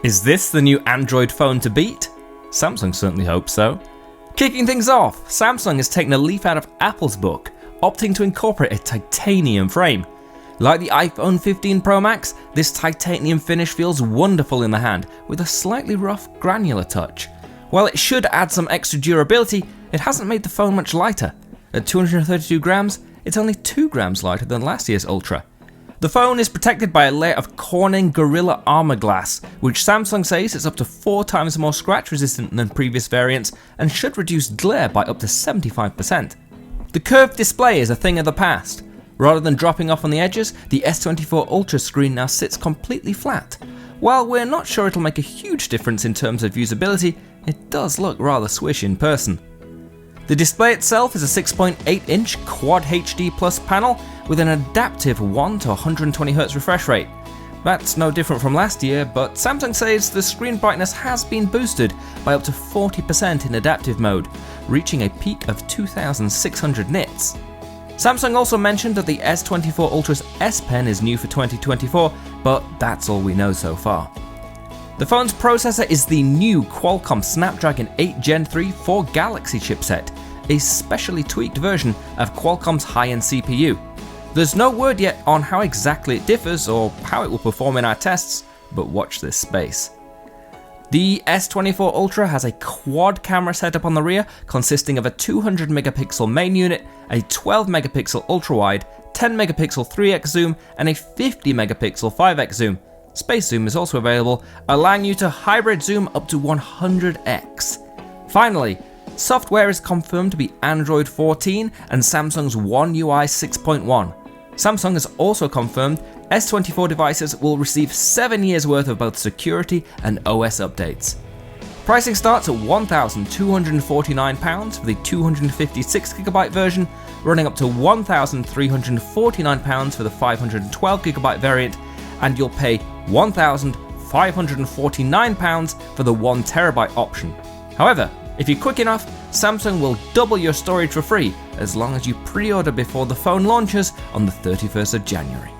Is this the new Android phone to beat? Samsung certainly hopes so. Kicking things off, Samsung has taken a leaf out of Apple's book, opting to incorporate a titanium frame. Like the iPhone 15 Pro Max, this titanium finish feels wonderful in the hand, with a slightly rough, granular touch. While it should add some extra durability, it hasn't made the phone much lighter. At 232 grams, it's only 2 grams lighter than last year's Ultra. The phone is protected by a layer of Corning Gorilla Armor Glass, which Samsung says is up to 4 times more scratch resistant than previous variants and should reduce glare by up to 75%. The curved display is a thing of the past. Rather than dropping off on the edges, the S24 Ultra screen now sits completely flat. While we're not sure it'll make a huge difference in terms of usability, it does look rather swish in person. The display itself is a 6.8-inch Quad HD Plus panel with an adaptive 1 to 120Hz refresh rate. That's no different from last year, but Samsung says the screen brightness has been boosted by up to 40% in adaptive mode, reaching a peak of 2600 nits. Samsung also mentioned that the S24 Ultra's S Pen is new for 2024, but that's all we know so far. The phone's processor is the new Qualcomm Snapdragon 8 Gen 3 4 Galaxy chipset, a specially tweaked version of Qualcomm's high-end CPU. There's no word yet on how exactly it differs or how it will perform in our tests, but watch this space. The S24 Ultra has a quad camera setup on the rear consisting of a 200 megapixel main unit, a 12 megapixel ultra-wide, 10 megapixel 3x zoom, and a 50 megapixel 5x zoom. Space zoom is also available, allowing you to hybrid zoom up to 100x. Finally, software is confirmed to be Android 14 and Samsung's One UI 6.1. Samsung has also confirmed S24 devices will receive 7 years worth of both security and OS updates. Pricing starts at £1,249 for the 256GB version, running up to £1,349 for the 512GB variant, and you'll pay £1,549 for the 1TB option. However, if you're quick enough, Samsung will double your storage for free as long as you pre-order before the phone launches on the 31st of January.